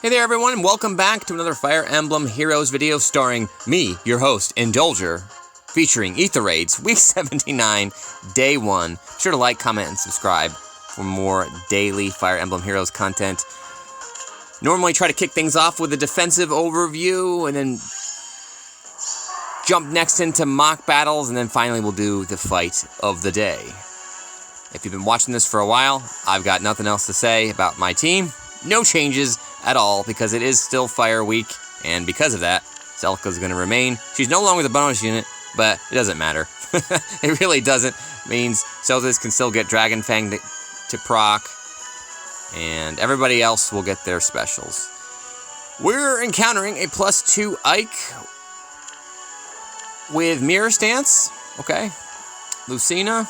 Hey there everyone, and welcome back to another Fire Emblem Heroes video starring me, your host, Indulger, featuring Aether Raids, Week 79, Day 1. Be sure to like, comment, and subscribe for more daily Fire Emblem Heroes content. Normally try to kick things off with a defensive overview, and then jump next into mock battles, and then finally we'll do the fight of the day. If you've been watching this for a while, I've got nothing else to say about my team. No changes at all, because it is still Fire Week, and because of that, Zelka's going to remain. She's no longer the bonus unit, but it doesn't matter. It really doesn't. It means Zelda can still get Dragon Fang to proc, and everybody else will get their specials. We're encountering a +2 Ike with Mirror Stance, okay, Lucina,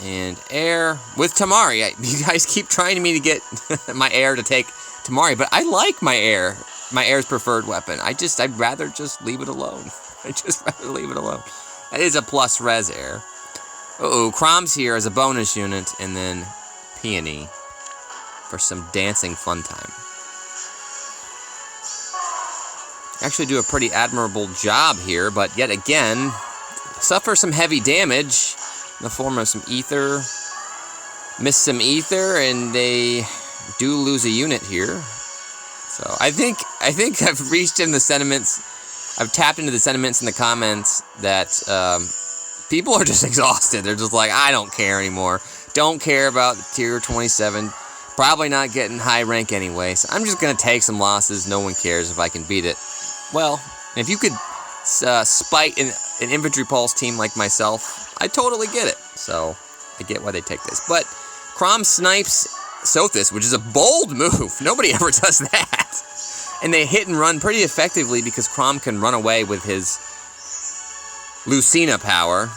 and Air with Tamari. You guys keep trying me to get my Air to take Tamari, but I like my Air's preferred weapon. I'd rather just leave it alone. I'd just rather leave it alone. That is a plus res Air. Uh-oh, Crom's here as a bonus unit, and then Peony for some dancing fun time. Actually do a pretty admirable job here, but yet again, suffer some heavy damage in the form of some Aether. Miss some Aether, and they do lose a unit here. So I think I've reached in the sentiments, I've tapped into the sentiments in the comments that people are just exhausted. They're just like, I don't care anymore. Don't care about tier 27. Probably not getting high rank anyway. So I'm just going to take some losses. No one cares if I can beat it. Well, if you could spite an infantry pulse team like myself, I totally get it. So I get why they take this. But Chrom snipes Sothis, which is a bold move. Nobody ever does that. And they hit and run pretty effectively because Chrom can run away with his Lucina power.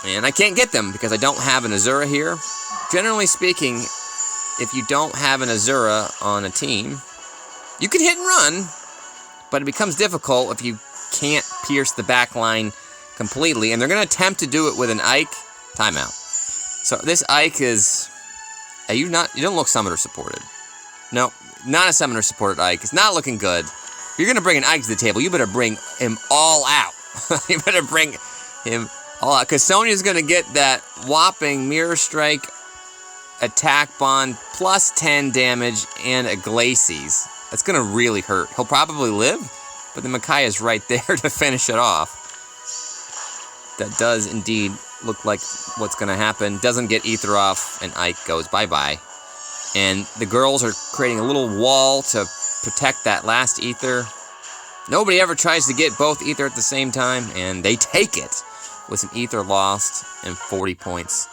And I can't get them because I don't have an Azura here. Generally speaking, if you don't have an Azura on a team, you can hit and run, but it becomes difficult if you can't pierce the back line completely, and they're going to attempt to do it with an Ike. Timeout. So this Ike is... you don't look summoner supported. No, not a summoner supported Ike. It's not looking good. If you're going to bring an Ike to the table, you better bring him all out. You better bring him all out, because Sonya's going to get that whopping Mirror Strike, attack bond, plus 10 damage, and a Glacies. That's going to really hurt. He'll probably live, but the Micaiah's right there to finish it off. That does indeed look like what's going to happen. Doesn't get Aether off, and Ike goes bye-bye. And the girls are creating a little wall to protect that last Aether. Nobody ever tries to get both Aether at the same time, and they take it with some Aether lost and 40 points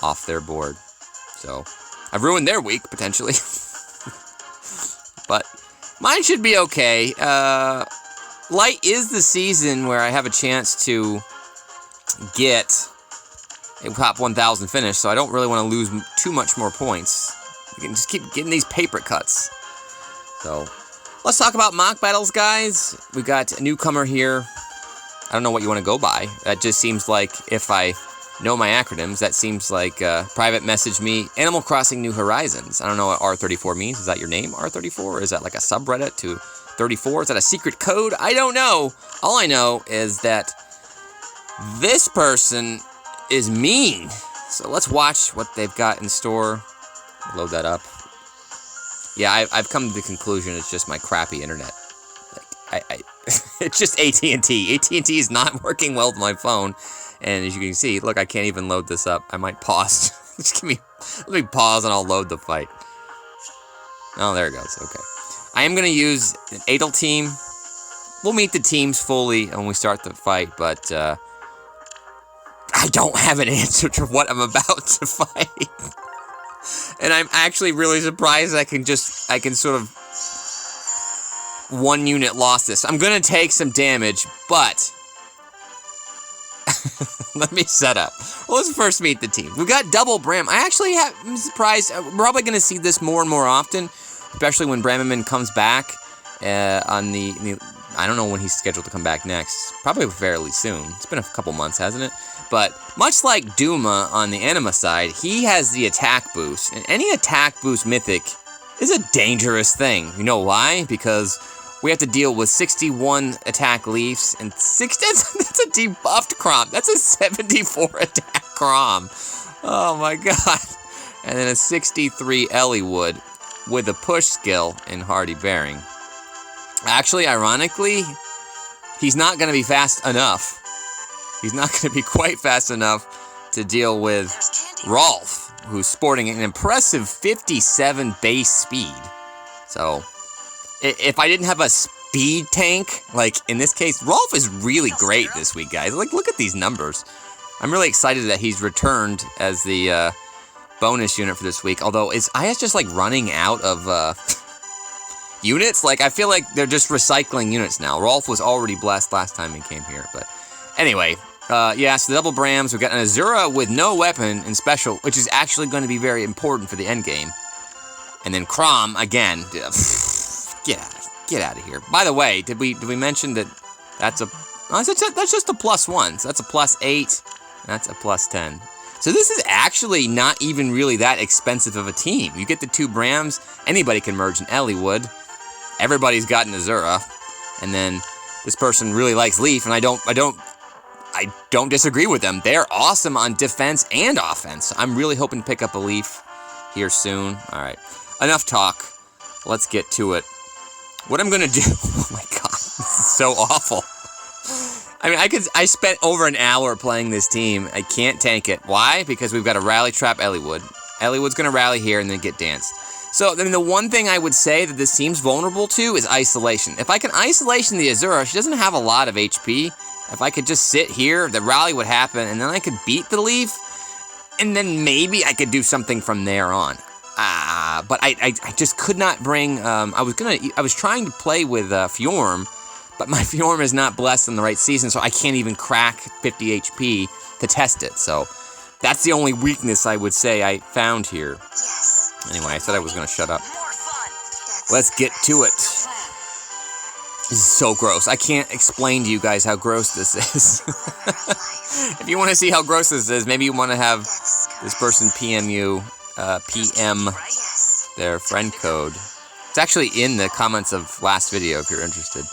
off their board. So I've ruined their week, potentially. But mine should be okay. Light is the season where I have a chance to get a top 1,000 finish, so I don't really want to lose too much more points. We can just keep getting these paper cuts. So let's talk about mock battles, guys. We've got a newcomer here. I don't know what you want to go by. That just seems like, if I know my acronyms, that seems like private message me, Animal Crossing New Horizons. I don't know what R34 means. Is that your name, R34? Or is that like a subreddit to 34? Is that a secret code? I don't know. All I know is that this person is mean. So let's watch what they've got in store. Load that up. Yeah, I've come to the conclusion it's just my crappy internet. Like, it's just AT&T. AT&T is not working well with my phone. And as you can see, look, I can't even load this up. I might pause. Just let me pause and I'll load the fight. Oh, there it goes. Okay. I am going to use an Adel team. We'll meet the teams fully when we start the fight, but I don't have an answer to what I'm about to fight. And I'm actually really surprised I can sort of one unit lost this. I'm going to take some damage, but let me set up. Well, let's first meet the team. We've got double Bram. I'm surprised. We're probably going to see this more and more often, especially when Bramman comes back on the... I don't know when he's scheduled to come back next. Probably fairly soon. It's been a couple months, hasn't it? But much like Duma on the Anima side, he has the attack boost. And any attack boost mythic is a dangerous thing. You know why? Because we have to deal with 61 attack Leafs and that's a debuffed Crom. That's a 74 attack Crom. Oh my god. And then a 63 Eliwood with a push skill in Hardy Bearing. Actually, ironically, he's not going to be fast enough. He's not going to be quite fast enough to deal with Rolf, who's sporting an impressive 57 base speed. So, if I didn't have a speed tank, like in this case, Rolf is really great this week, guys. Like, look at these numbers. I'm really excited that he's returned as the bonus unit for this week. Although, is IS just like running out of units? Like, I feel like they're just recycling units now. Rolf was already blessed last time he came here, but anyway. Yeah, so the double Brams, we've got an Azura with no weapon in special, which is actually going to be very important for the end game. And then Crom, again, get out of here. By the way, did we mention that that's just a +1, so that's a +8, that's a +10. So this is actually not even really that expensive of a team. You get the 2 Brams, anybody can merge an Eliwood, everybody's got an Azura, and then this person really likes Leaf, and I don't disagree with them. They're awesome on defense and offense. I'm really hoping to pick up a Leaf here soon. All right, enough talk. Let's get to it. What I'm gonna do? Oh my god, this is so awful. I mean, I spent over an hour playing this team. I can't tank it. Why? Because we've got a Rally Trap Eliwood. Eliwood's gonna rally here and then get danced. So, I mean, the one thing I would say that this team's vulnerable to is isolation. If I can isolation the Azura, she doesn't have a lot of HP. If I could just sit here, the rally would happen, and then I could beat the Leaf, and then maybe I could do something from there on. But I just could not bring. I was trying to play with Fjorm, but my Fjorm is not blessed in the right season, so I can't even crack 50 HP to test it. So that's the only weakness I would say I found here. Anyway, I said I was going to shut up. Let's get to it. This is so gross. I can't explain to you guys how gross this is. If you want to see how gross this is, maybe you want to have this person PM you, PM their friend code. It's actually in the comments of last video if you're interested.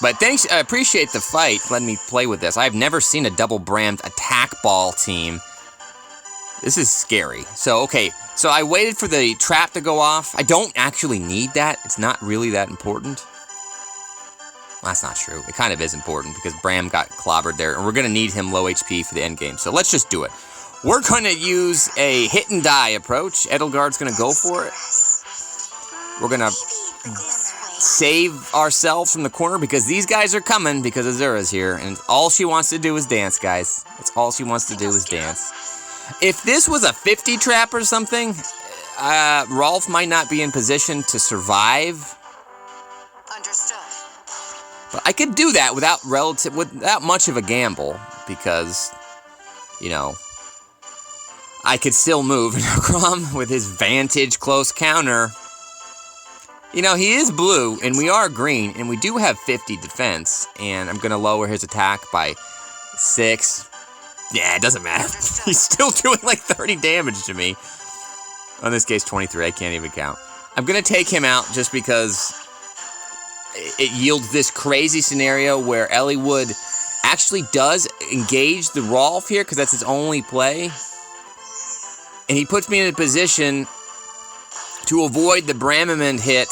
But thanks, I appreciate the fight. Let me play with this. I've never seen a double Brammed attack ball team. This is scary. So, okay. So I waited for the trap to go off. I don't actually need that. It's not really that important. Well, that's not true. It kind of is important because Bram got clobbered there, and we're going to need him low HP for the end game. So let's just do it. We're going to use a hit and die approach. Edelgard's going to go for it. We're going to save ourselves from the corner because these guys are coming because Azura's here, and all she wants to do is dance, guys. That's all she wants to do is dance. If this was a 50 trap or something, Rolf might not be in position to survive. Understood. But I could do that without much of a gamble because, you know, I could still move. And Crom with his vantage close counter. You know, he is blue and we are green and we do have 50 defense. And I'm going to lower his attack by 6. Yeah, it doesn't matter. He's still doing like 30 damage to me. In this case, 23. I can't even count. I'm going to take him out just because it yields this crazy scenario where Eliwood actually does engage the Rolf here because that's his only play. And he puts me in a position to avoid the Bramament hit.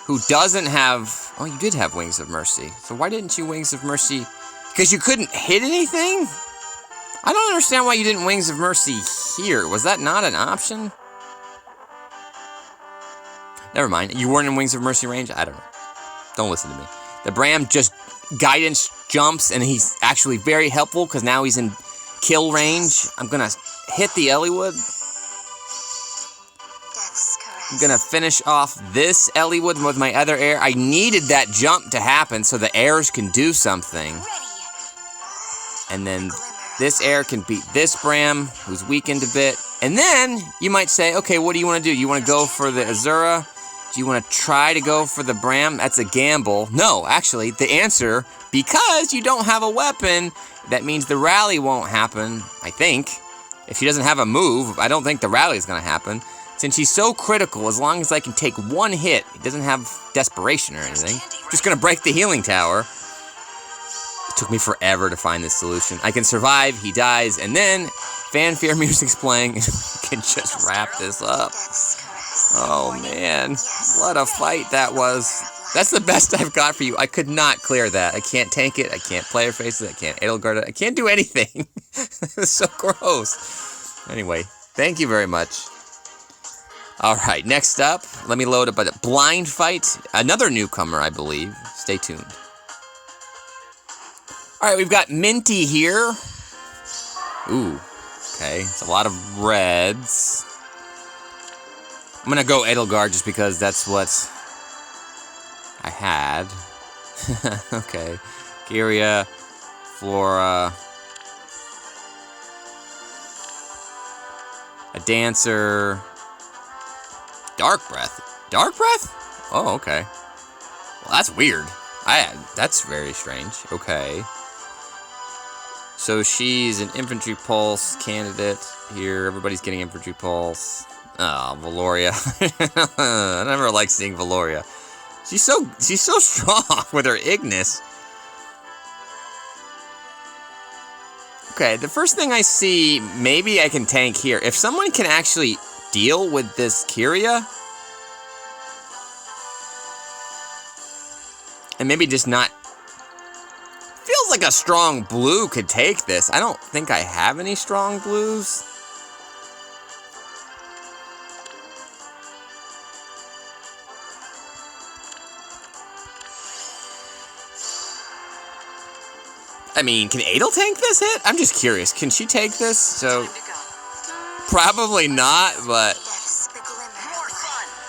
Who doesn't have... Oh, you did have Wings of Mercy. So why didn't you Wings of Mercy... Because you couldn't hit anything? I don't understand why you didn't Wings of Mercy here. Was that not an option? Never mind. You weren't in Wings of Mercy range? I don't know. Don't listen to me. The Bram just guidance jumps, and he's actually very helpful because now he's in kill range. I'm going to hit the Eliwood. I'm going to finish off this Eliwood with my other air. I needed that jump to happen so the airs can do something. And then this air can beat this Bram, who's weakened a bit. And then you might say, okay, what do you want to do? You want to go for the Azura? Do you want to try to go for the Bram? That's a gamble. No, actually, the answer, because you don't have a weapon, that means the rally won't happen, I think. If she doesn't have a move, I don't think the rally is going to happen. Since she's so critical, as long as I can take one hit, it doesn't have desperation or anything. I'm just going to break the healing tower. It took me forever to find this solution. I can survive, he dies, and then fanfare music's playing, and we can just wrap this up. Oh man, what a fight that was. That's the best I've got for you. I could not clear that. I can't tank it, I can't player face it, I can't Edelgard it, I can't do anything. It's so gross. Anyway, thank you very much. Alright, next up, let me load up a blind fight. Another newcomer, I believe. Stay tuned. Alright, we've got Minty here. Ooh, okay, it's a lot of reds. I'm gonna go Edelgard just because that's what I had. Okay, Chebria, Flora, a dancer, Dark Breath. Dark Breath? Oh, okay. Well, that's weird. That's very strange. Okay. So she's an infantry pulse candidate here. Everybody's getting infantry pulse. Oh, Valoria. I never like seeing Valoria. She's so strong with her Ignis. Okay, the first thing I see, maybe I can tank here. If someone can actually deal with this Chebria, and maybe just not... Feels like a strong blue could take this. I don't think I have any strong blues. I mean, can Adel tank this hit? I'm just curious. Can she take this? So, probably not, but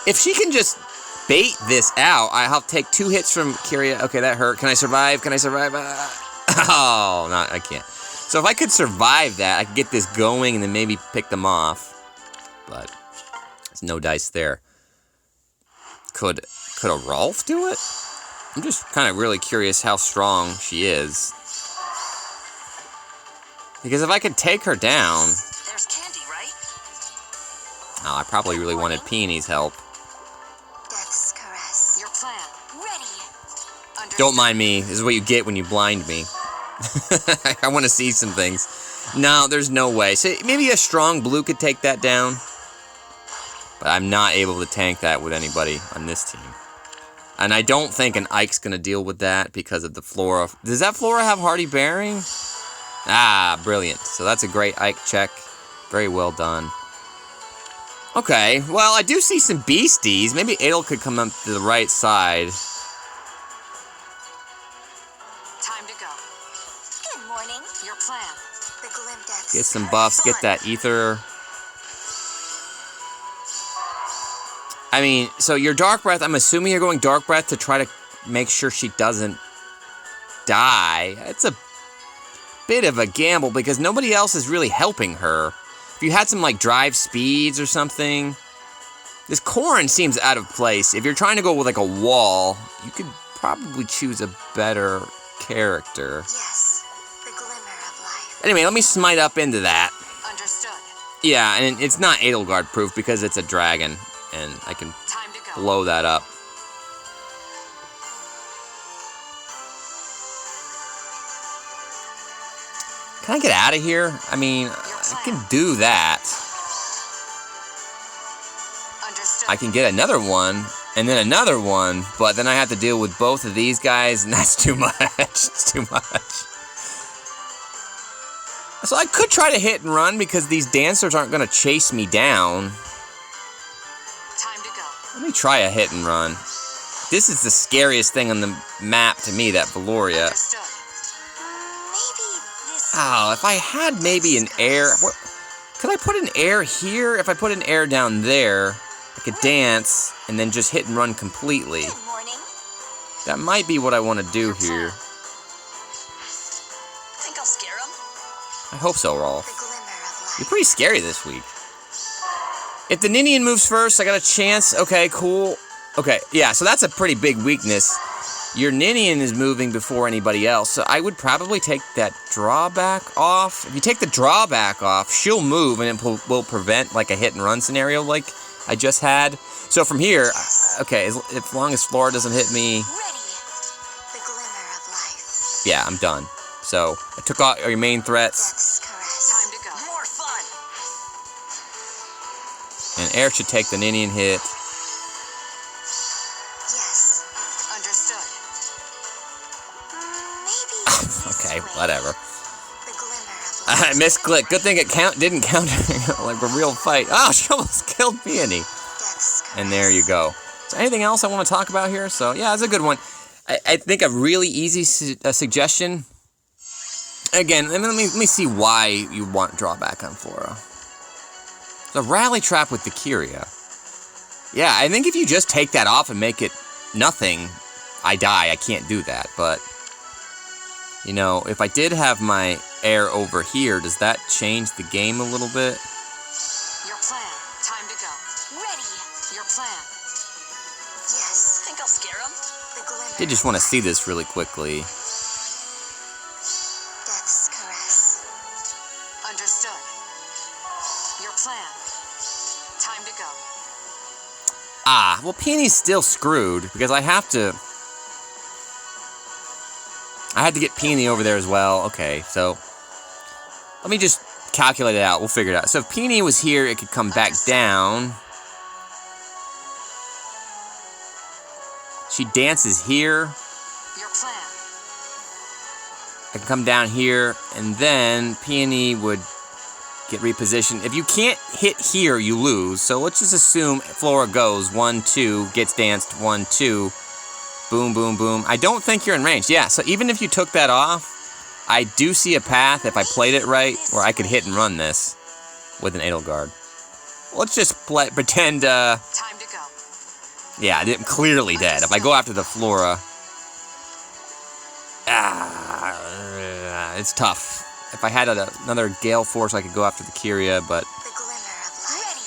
if she can just bait this out, I'll take 2 hits from Chebria. Okay, that hurt. Can I survive? Can I survive? Oh, I can't. So if I could survive that, I could get this going and then maybe pick them off. But there's no dice there. Could a Rolf do it? I'm just kind of really curious how strong she is. Because if I could take her down... There's candy, right? Oh, I probably really wanted Peony's help. Death's caress. Your plan. Ready. Understood. Don't mind me. This is what you get when you blind me. I want to see some things. No, there's no way. So maybe a strong blue could take that down. But I'm not able to tank that with anybody on this team. And I don't think an Ike's going to deal with that because of the Flora. Does that Flora have Hardy Bearing? Ah, brilliant. So that's a great Ike check. Very well done. Okay, well, I do see some beasties. Maybe Adel could come up to the right side. Time to go. Good morning. Your plan. The Glimdex. Get some buffs, get that Aether. I mean, so your Dark Breath, I'm assuming you're going Dark Breath to try to make sure she doesn't die. It's a bit of a gamble because nobody else is really helping her. If you had some like drive speeds or something, this Corrin seems out of place. If you're trying to go with like a wall, you could probably choose a better character. Yes, the glimmer of life. Anyway, let me smite up into that. Understood. Yeah, and it's not Edelgard proof because it's a dragon, and I can Time to go. blow that up. Can I get out of here? I mean, I can do that. Understood. I can get another one, and then another one, but then I have to deal with both of these guys, and that's too much. It's too much. So I could try to hit and run, because these dancers aren't going to chase me down. Time to go. Let me try a hit and run. This is the scariest thing on the map to me, that Valoria. Understood. Maybe this. Oh, if I had maybe an air... What, could I put an air here? If I put an air down there, I could dance and then just hit and run completely. Good morning. That might be what I want to do here. Think I'll scare him? I hope so, Rolf. The glimmer of life. You're pretty scary this week. If the Ninian moves first, I got a chance. Okay, cool. Okay, yeah, so that's a pretty big weakness. Your Ninian is moving before anybody else, so I would probably take that drawback off. If you take the drawback off, she'll move, and it will prevent, like, a hit-and-run scenario like I just had. So from here, okay, as long as Flora doesn't hit me... The glimmer of life. Yeah, I'm done. So, I took out your main threats. Time to go. More fun. And Air should take the Ninian hit. Yes. Understood. Okay, whatever. The glimmer of life. I misclicked. Good thing it didn't count like a real fight. Oh, she almost killed Peony. And there you go. So anything else I want to talk about here? So, yeah, it's a good one. I think a really easy suggestion. Again, let me see why you want drawback on Flora. The Rally Trap with the Kyria. Yeah, I think if you just take that off and make it nothing, I die. I can't do that. But, you know, if I did have my Air over here, does that change the game a little bit? Your plan. Time to go. Ready. Your plan. Yes. Think I'll scare him? The glimmer. Did just want to see this really quickly. Death's caress. Understood. Your plan. Time to go. Ah, well, Peony's still screwed because I had to get Peony over there as well. Okay, so let me just calculate it out. We'll figure it out. So if Peony was here, it could come back down. She dances here. Your plan. I can come down here, and then Peony would get repositioned. If you can't hit here, you lose. So let's just assume Flora goes 1, 2, gets danced 1, 2, boom, boom, boom. I don't think you're in range. Yeah, so even if you took that off, I do see a path, if I played it right, where I could hit and run this with an Edelgard. Let's just pretend, Time to go. yeah, I'm clearly dead. If I go after the Flora, it's tough. If I had another Gale Force, I could go after the Kyria, but The glimmer of life. Ready.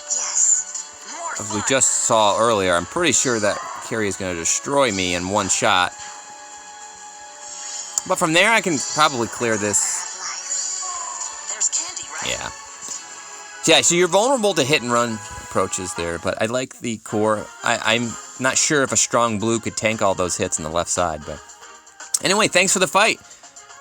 Yes. More as we fun. just saw earlier, I'm pretty sure that Kyria is going to destroy me in one shot. But from there, I can probably clear this. There's candy, right? Yeah. Yeah, so you're vulnerable to hit and run approaches there, but I like the core. I'm not sure if a strong blue could tank all those hits on the left side, but anyway, thanks for the fight.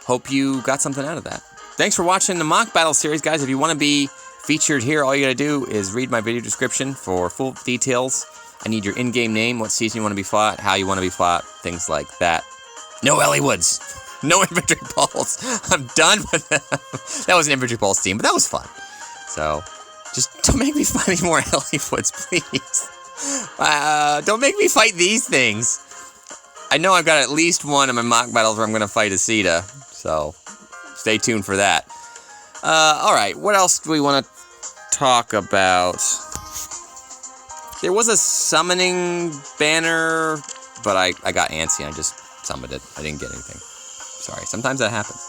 Hope you got something out of that. Thanks for watching the mock battle series, guys. If you want to be featured here, all you gotta do is read my video description for full details. I need your in-game name, what season you want to be fought, how you want to be fought, things like that. No Ellie Woods. No infantry pulse. I'm done with them. That was an infantry pulse team, but that was fun. So, just don't make me fight any more Ellie Woods, please. Don't make me fight these things. I know I've got at least one of my mock battles where I'm going to fight Asita, so stay tuned for that. Alright, what else do we want to talk about? There was a summoning banner, but I got antsy and I just summoned it. I didn't get anything. Sorry, sometimes that happens.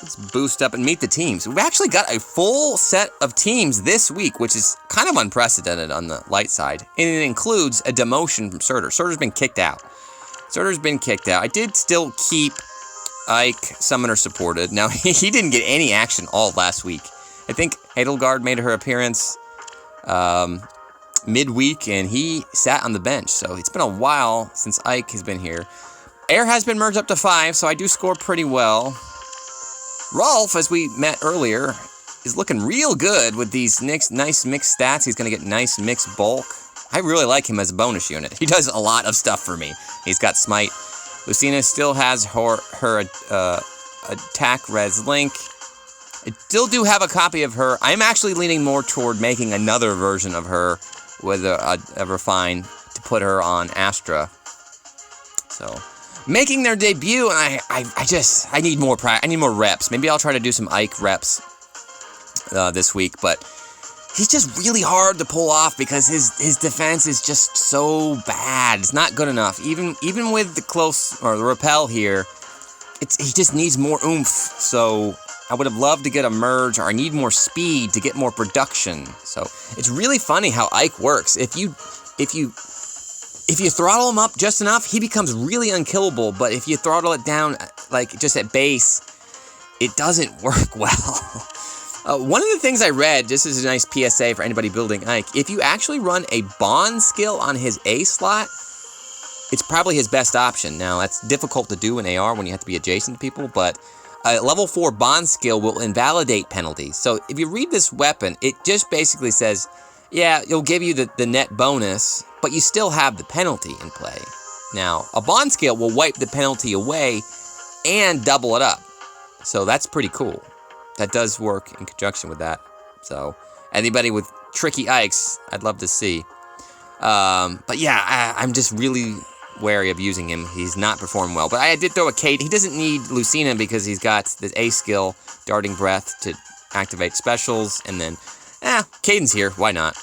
Let's boost up and meet the teams. We've actually got a full set of teams this week, which is kind of unprecedented on the light side. And it includes a demotion from Surtur. Surtur's been kicked out. Surtur's been kicked out. I did still keep Ike Summoner supported. Now, he didn't get any action all last week. I think Edelgard made her appearance midweek, and he sat on the bench. So it's been a while since Ike has been here. Air has been merged up to 5, so I do score pretty well. Rolf, as we met earlier, is looking real good with these nice mixed stats. He's going to get nice mixed bulk. I really like him as a bonus unit. He does a lot of stuff for me. He's got Smite. Lucina still has her attack res link. I still do have a copy of her. I'm actually leaning more toward making another version of her with a refine to put her on Astra. So, making their debut, and I need more I need more reps. Maybe I'll try to do some Ike reps this week, but he's just really hard to pull off because his defense is just so bad. It's not good enough. Even with the close or the repel here, he just needs more oomph. So I would have loved to get a merge, or I need more speed to get more production. So it's really funny how Ike works. If you If you throttle him up just enough, he becomes really unkillable, but if you throttle it down, like, just at base, it doesn't work well. One of the things I read, this is a nice PSA for anybody building Ike, if you actually run a bond skill on his A slot, it's probably his best option. Now, that's difficult to do in AR when you have to be adjacent to people, but a level 4 bond skill will invalidate penalties. So if you read this weapon, it just basically says, yeah, it'll give you the net bonus, but you still have the penalty in play. Now, a bond skill will wipe the penalty away and double it up. So that's pretty cool. That does work in conjunction with that. So anybody with tricky Ikes, I'd love to see. But yeah, I'm just really wary of using him. He's not performing well. But I did throw a Cade. He doesn't need Lucina because he's got the A skill, Darting Breath, to activate specials. And then, Caden's here. Why not?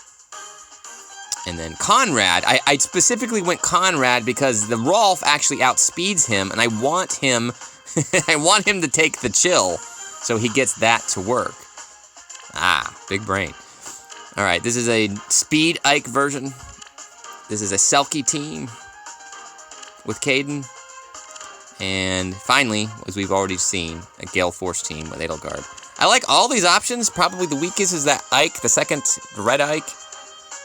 And then Conrad. I specifically went Conrad because the Rolf actually outspeeds him, and I want him I want him to take the chill so he gets that to work. Big brain. Alright, this is a Speed Ike version. This is a Selkie team with Caden. And finally, as we've already seen, a Gale Force team with Edelgard. I like all these options. Probably the weakest is that Ike, the second red Ike.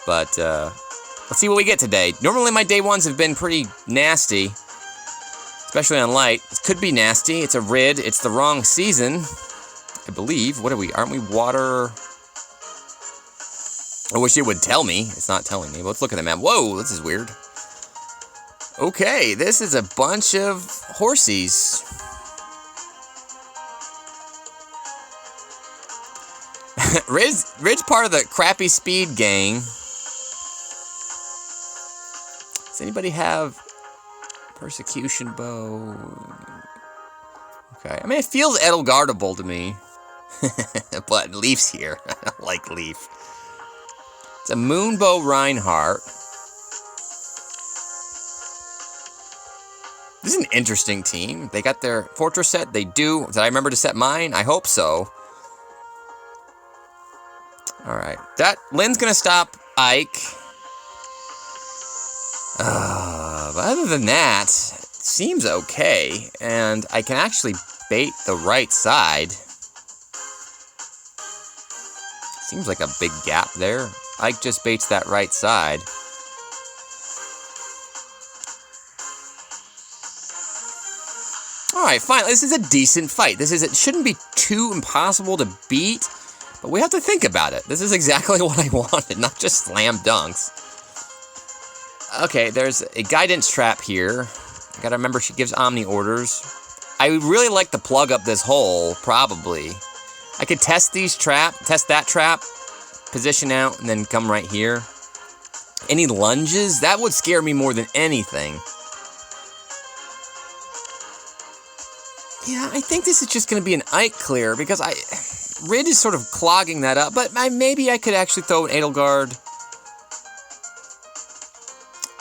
But let's see what we get today. Normally my day ones have been pretty nasty, especially on light. It could be nasty. It's a rid. It's the wrong season, I believe. What are we? Aren't we water? I wish it would tell me. It's not telling me. Let's look at the map. Whoa, this is weird. Okay, this is a bunch of horsies. Rid's part of the crappy speed gang. Does anybody have Persecution Bow? Okay, I mean, it feels Edelgardable to me. But Leaf's here. I don't like Leaf. It's a Moonbow Reinhardt. This is an interesting team. They got their fortress set. They do. Did I remember to set mine? I hope so. Alright. Lynn's gonna stop Ike. But other than that, it seems okay. And I can actually bait the right side. Seems like a big gap there. Ike just baits that right side. Alright, fine. This is a decent fight. It shouldn't be too impossible to beat, but we have to think about it. This is exactly what I wanted, not just slam dunks. Okay, there's a guidance trap here. I gotta remember she gives Omni orders. I would really like to plug up this hole, probably. I could test that trap, position out, and then come right here. Any lunges? That would scare me more than anything. Yeah, I think this is just going to be an Ike clear, because Rid is sort of clogging that up, but maybe I could actually throw an Edelgard.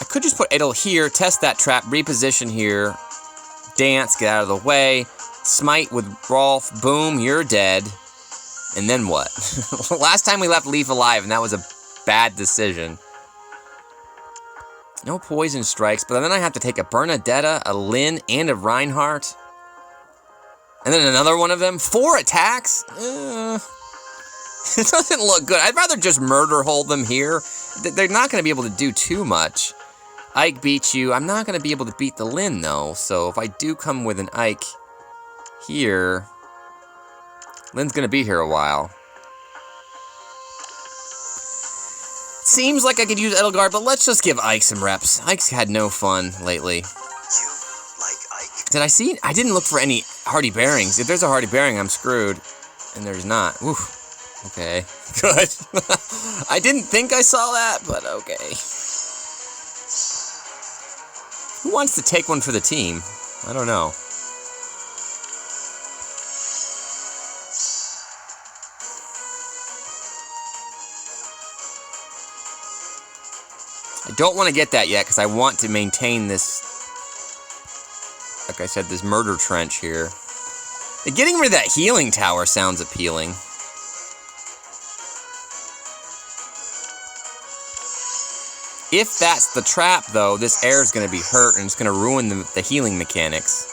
I could just put Edel here, test that trap, reposition here, dance, get out of the way, smite with Rolf, boom, you're dead, and then what? Last time we left Leaf alive, and that was a bad decision. No poison strikes, but then I have to take a Bernadetta, a Lynn, and a Reinhardt. And then another one of them. 4 attacks? It doesn't look good. I'd rather just murder hold them here. They're not going to be able to do too much. Ike beats you. I'm not going to be able to beat the Lynn, though. So if I do come with an Ike here, Lynn's going to be here a while. Seems like I could use Edelgard, but let's just give Ike some reps. Ike's had no fun lately. Did I see? I didn't look for any hardy bearings. If there's a hardy bearing, I'm screwed. And there's not. Oof. Okay. Good. I didn't think I saw that, but okay. Who wants to take one for the team? I don't know. I don't want to get that yet, because I want to maintain this, like I said, this murder trench here. Getting rid of that healing tower sounds appealing. If that's the trap, though, this air is going to be hurt and it's going to ruin the healing mechanics.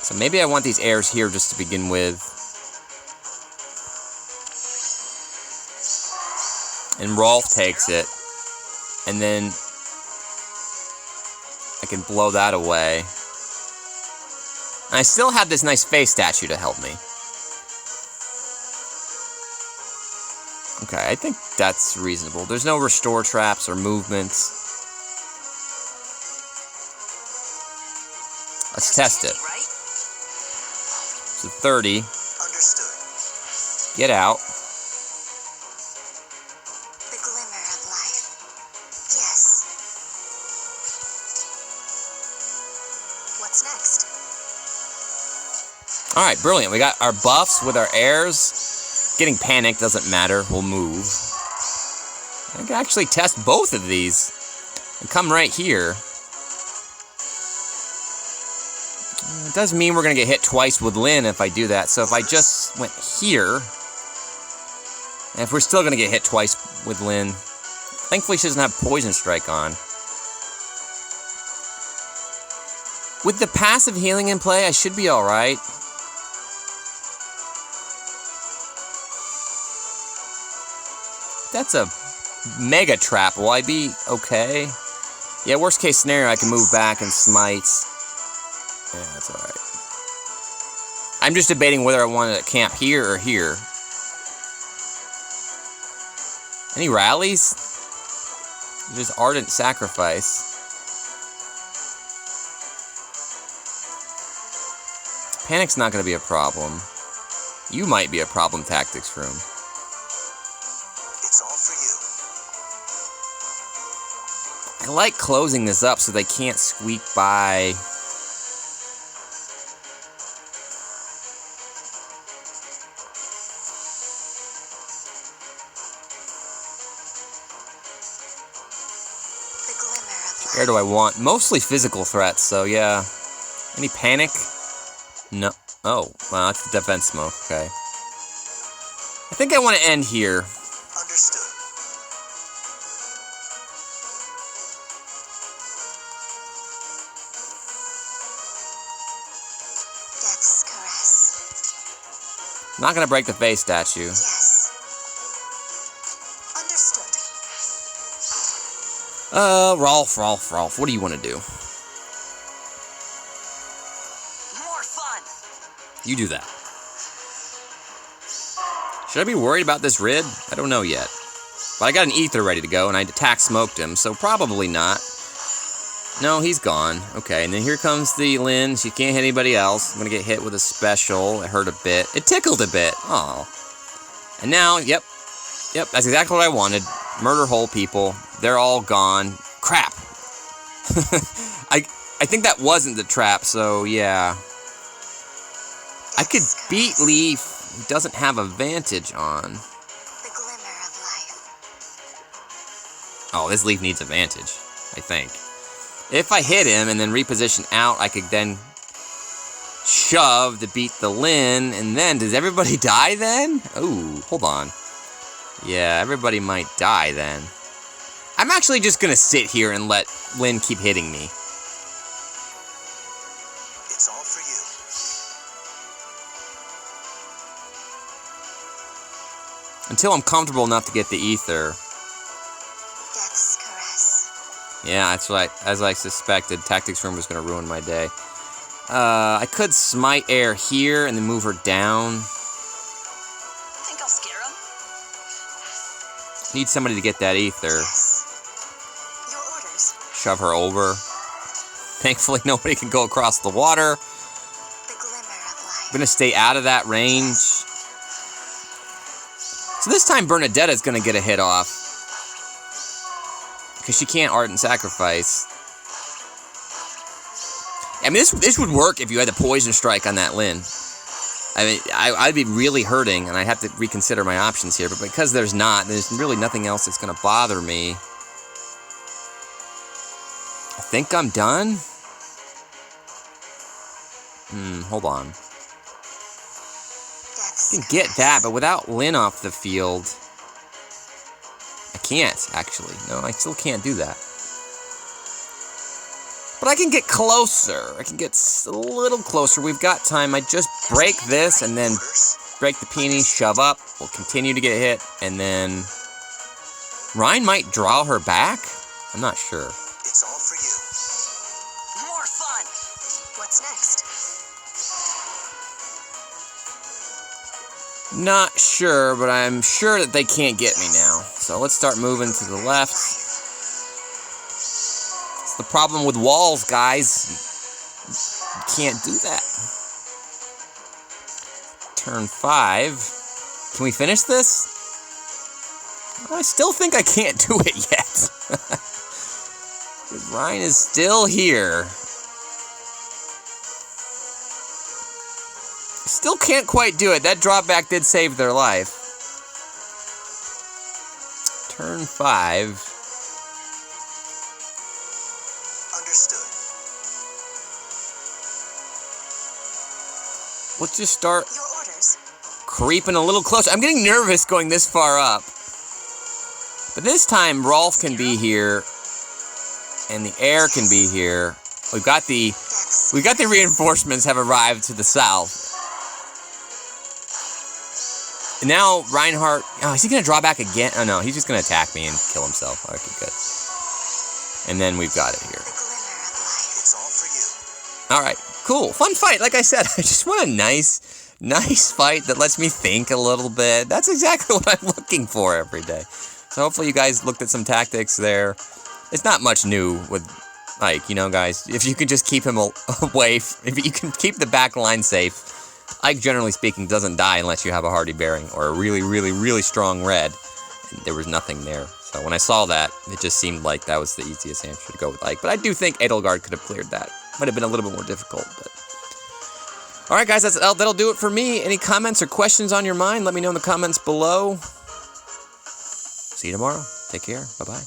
So maybe I want these airs here just to begin with. And Rolf takes it. And then I can blow that away. And I still have this nice face statue to help me. Okay, I think that's reasonable. There's no restore traps or movements. Let's test it. So 30. Understood. Get out. The glimmer of life. Yes. What's next? Alright, brilliant. We got our buffs with our airs. Getting panicked doesn't matter. We'll move. I can actually test both of these. And come right here. It does mean we're going to get hit twice with Lyn if I do that. So if I just went here... And if we're still going to get hit twice with Lyn... Thankfully she doesn't have Poison Strike on. With the passive healing in play, I should be alright. That's a mega trap. Will I be okay? Yeah, worst case scenario, I can move back and smite. Yeah, that's alright. I'm just debating whether I want to camp here or here. Any rallies? Just Ardent Sacrifice. Panic's not going to be a problem. You might be a problem, Tactics Room. It's all for you. I like closing this up so they can't squeak by. The glimmer of life. Where do I want? Mostly physical threats, so yeah. Any panic? No. Oh, well, that's the defense smoke, okay. I think I want to end here. Understood. Death's caress. I'm not going to break the face statue. Yes. Understood. Rolf, what do you want to do? More fun. You do that. Should I be worried about this Rid? I don't know yet. But I got an Aether ready to go, and I attack smoked him, so probably not. No, he's gone. Okay, and then here comes the Lyn. She can't hit anybody else. I'm going to get hit with a special. It hurt a bit. It tickled a bit. Oh. And now, yep, that's exactly what I wanted. Murder whole people. They're all gone. Crap. I think that wasn't the trap, so yeah. I could beat Leaf, who doesn't have a Vantage on. The glimmer of life. Oh, this Leaf needs a Vantage, I think. If I hit him and then reposition out, I could then shove to beat the Lyn, and then, does everybody die then? Ooh, hold on. Yeah, everybody might die then. I'm actually just gonna sit here and let Lyn keep hitting me. It's all for you. Until I'm comfortable enough to get the Aether. Death's caress. Yeah, that's right. As I suspected, Tactics Room was going to ruin my day. I could smite air here and then move her down. Think I'll scare him? Need somebody to get that Aether. Yes. Your orders. Shove her over. Thankfully, nobody can go across the water. The glimmer of life. I'm going to stay out of that range. So this time, Bernadetta's going to get a hit off. Because she can't Ardent Sacrifice. I mean, this would work if you had the Poison Strike on that Lyn. I mean, I'd be really hurting, and I'd have to reconsider my options here. But because there's really nothing else that's going to bother me. I think I'm done. Hold on. I can get that, but without Lyn off the field, I can't, actually. No, I still can't do that. But I can get closer. I can get a little closer. We've got time. I just break this and then break the peony, shove up. We'll continue to get hit, and then Rein might draw her back? I'm not sure. It's all for you. More fun. What's next? Not sure, but I'm sure that they can't get me now. So let's start moving to the left. It's the problem with walls, guys. You can't do that. Turn 5. Can we finish this? I still think I can't do it yet. Rein is still here. Still can't quite do it. That drop back did save their life. Turn 5. Understood. Let's just start Your orders. creeping a little closer. I'm getting nervous going this far up. But this time, Rolf can be here, and the air can be here. We've got the reinforcements have arrived to the south. And now Reinhardt, oh, is he going to draw back again? Oh no, he's just going to attack me and kill himself. Okay, good. And then we've got it here. It's all for you. All right, cool, fun fight. Like I said, I just want a nice fight that lets me think a little bit. That's exactly what I'm looking for every day. So hopefully you guys looked at some tactics there. It's not much new with Ike, you know, guys. If you could just keep him away, if you can keep the back line safe, Ike, generally speaking, doesn't die unless you have a hardy bearing or a really, really, really strong red. And there was nothing there. So when I saw that, it just seemed like that was the easiest answer to go with Ike. But I do think Edelgard could have cleared that. Might have been a little bit more difficult, but... Alright guys, that'll do it for me. Any comments or questions on your mind, let me know in the comments below. See you tomorrow. Take care. Bye-bye.